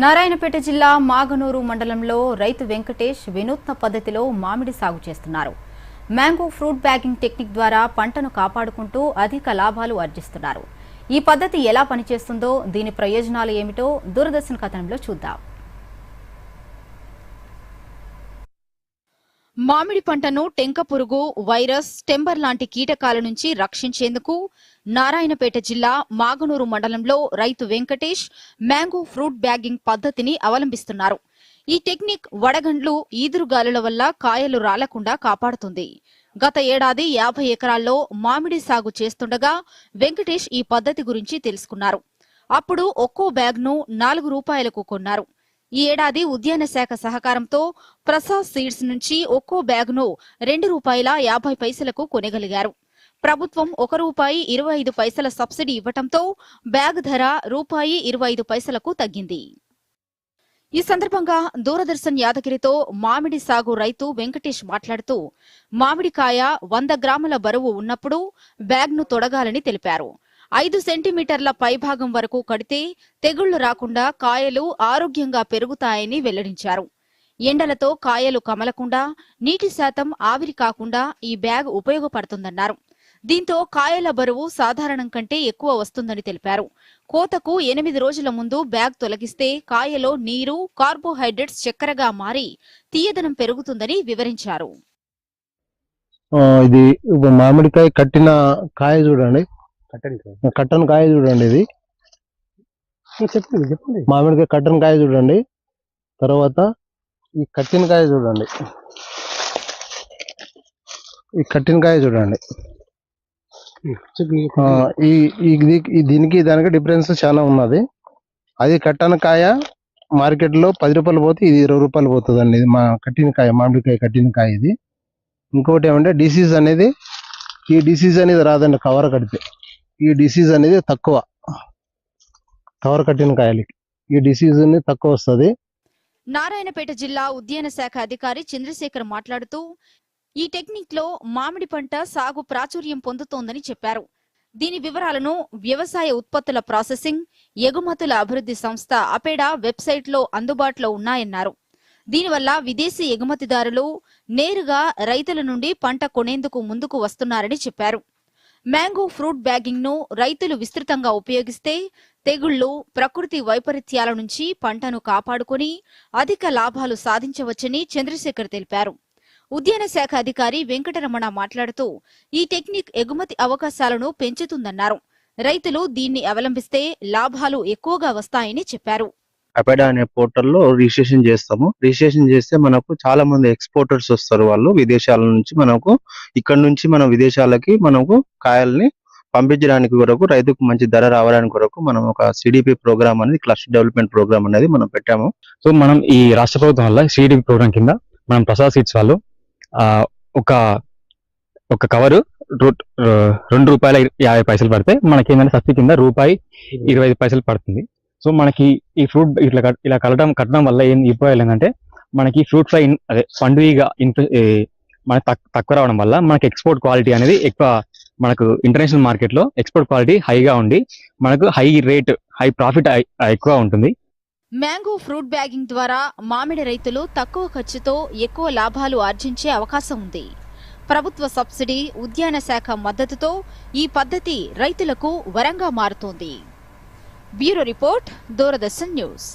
నారాయణపేట జిల్లా మాగనూరు మండలంలో రైతు వెంకటేష్ వినూత్న పద్ధతిలో మామిడి సాగు చేస్తున్నారు. మ్యాంగో ఫ్రూట్ బ్యాగింగ్ టెక్నిక్ ద్వారా పంటను కాపాడుకుంటూ అధిక లాభాలు ఆర్జిస్తున్నారు. ఈ పద్ధతి ఎలా పనిచేస్తుందో, దీని ప్రయోజనాలు ఏమిటో దూరదర్శన్ కథనంలో చూద్దాం. మామిడి పంటను టెంక పురుగు, వైరస్, టెంబర్ లాంటి కీటకాల నుంచి రక్షించేందుకు నారాయణపేట జిల్లా మాగనూరు మండలంలో రైతు వెంకటేష్ మ్యాంగో ఫ్రూట్ బ్యాగింగ్ పద్ధతిని అవలంబిస్తున్నారు. ఈ టెక్నిక్ వడగండ్లు, ఈదురుగాలుల వల్ల కాయలు రాలకుండా కాపాడుతుంది. గత ఏడాది 50 ఎకరాల్లో మామిడి సాగు చేస్తుండగా వెంకటేష్ ఈ పద్ధతి గురించి తెలుసుకున్నారు. అప్పుడు ఒక్కో బ్యాగ్ను 4 రూపాయలకు కొన్నారు. ఈ ఏడాది ఉద్యాన శాఖ సహకారంతో ప్రసాద్ సీడ్స్ నుంచి ఒక్కో బ్యాగ్ను ₹2.50 కొనగలిగారు. ప్రభుత్వం ₹1.25 సబ్సిడీ ఇవ్వటంతో బ్యాగ్ ధర ₹1.25 తగ్గింది. ఈ సందర్భంగా దూరదర్శన్ యాదగిరితో మామిడి సాగు రైతు వెంకటేష్ మాట్లాడుతూ, మామిడికాయ 100 గ్రాముల బరువు ఉన్నప్పుడు బ్యాగ్ను తొడగాలని తెలిపారు. 5 సెంటీమీటర్ల పైభాగం వరకు కడితే తెగుళ్లు రాకుండా కాయలు ఆరోగ్యంగా పెరుగుతాయని వెల్లడించారు. ఎండలతో కాయలు కమలకుండా, నీటి శాతం ఆవిరి కాకుండా ఈ బ్యాగ్ ఉపయోగపడుతుందన్నారు. దీంతో కాయల బరువు సాధారణం కంటే ఎక్కువ వస్తుందని తెలిపారు. కోతకు 8 రోజుల ముందు బ్యాగ్ తొలగిస్తే కాయలో నీరు, కార్బోహైడ్రేట్స్ చక్కెరగా మారి తీయదనం పెరుగుతుందని వివరించారు. ఇది మామిడికాయ కట్టిన కాయ చూడండి, కట్టన్ కాయ చూడండి. ఇది చెప్పండి. మామిడికాయ కట్టన్ కాయ చూడండి. తర్వాత ఈ కట్టిన కాయ చూడండి, ఈ కట్టిన కాయ చూడండి. దీనికి దానికి డిఫరెన్స్ చాలా ఉన్నది. అది కట్టన కాయ మార్కెట్ లో 10 రూపాయలు పోతే ఇది 20 రూపాయలు పోతుంది అండి. ఇది మా కట్టిన కాయ, మామిడికాయ కట్టిన కాయ. ఇది ఇంకోటి ఏమంటే డిసీజ్ అనేది, ఈ డిసీజ్ అనేది రాదండి కవర్ కడితే. ఈ డిసీజ్ అనేది తక్కువ, కవర్ కట్టిన కాయలకి ఈ డిసీజ్ అనేది తక్కువ వస్తుంది. నారాయణపేట జిల్లా ఉద్యాన శాఖ అధికారి చంద్రశేఖర్ మాట్లాడుతూ, ఈ టెక్నిక్ లో మామిడి పంట సాగు ప్రాచుర్యం పొందుతోందని చెప్పారు. దీని వివరాలను వ్యవసాయ ఉత్పత్తుల ప్రాసెసింగ్, ఎగుమతుల అభివృద్ధి సంస్థ అపెడా వెబ్సైట్ లో అందుబాటులో ఉన్నాయన్నారు. దీనివల్ల విదేశీ ఎగుమతిదారులు నేరుగా రైతుల నుండి పంట కొనేందుకు ముందుకు వస్తున్నారని చెప్పారు. మ్యాంగో ఫ్రూట్ బ్యాగింగ్ ను రైతులు విస్తృతంగా ఉపయోగిస్తే తెగుళ్లు, ప్రకృతి వైపరీత్యాల నుంచి పంటను కాపాడుకుని అధిక లాభాలు సాధించవచ్చని చంద్రశేఖర్ తెలిపారు. ఉద్యాన శాఖ అధికారి వెంకటరమణ మాట్లాడుతూ, ఈ టెక్నిక్ ఎగుమతి అవకాశాలను పెంచుతుందన్నారు. రైతులు దీన్ని అవలంబిస్తే లాభాలు ఎక్కువగా వస్తాయని చెప్పారు. అపెడా అనే పోర్టల్లో రిజిస్ట్రేషన్ చేస్తాము. రిజిస్ట్రేషన్ చేస్తే మనకు చాలా మంది ఎక్స్పోర్టర్స్ వస్తారు. వాళ్ళు విదేశాల నుంచి మనకు, ఇక్కడ నుంచి మనం విదేశాలకి మనకు కాయల్ని పంపించడానికి కొరకు, రైతుకు మంచి ధర రావడానికి కొరకు మనం ఒక సిడిపి ప్రోగ్రామ్ అనేది, క్లస్టర్ డెవలప్మెంట్ ప్రోగ్రామ్ అనేది మనం పెట్టాము. సో మనం ఈ రాష్ట్ర ప్రభుత్వం వల్ల సిడిపి ప్రోగ్రామ్ కింద మనం ప్రసాద్ సీడ్స్ వాళ్ళు ఒక కవరు ₹2.50 పడితే మనకి ఏంటంటే సబ్సిడీ కింద ₹1.25 పడుతుంది. సో మనకి ఈ ఫ్రూట్ ఇలా కట్టడం వల్ల ఏం ఉపయోగాలు ఏంటంటే, మనకి ఫ్రూట్ ఫ్లై అదే పండుగ మనకి తక్కువ రావడం వల్ల మనకి ఎక్స్పోర్ట్ క్వాలిటీ అనేది ఎక్కువ, మనకు ఇంటర్నేషనల్ మార్కెట్ లో ఎక్స్పోర్ట్ క్వాలిటీ హైగా ఉండి మనకు హై రేట్, హై ప్రాఫిట్ ఎక్కువ ఉంటుంది. మ్యాంగో ఫ్రూట్ బ్యాగింగ్ ద్వారా మామిడి రైతులు తక్కువ ఖర్చుతో ఎక్కువ లాభాలు ఆర్జించే అవకాశం ఉంది. ప్రభుత్వ సబ్సిడీ, ఉద్యాన శాఖ మద్దతుతో ఈ పద్ధతి రైతులకు వరంగా మారుతోంది. Bureau report, Doordarshan news.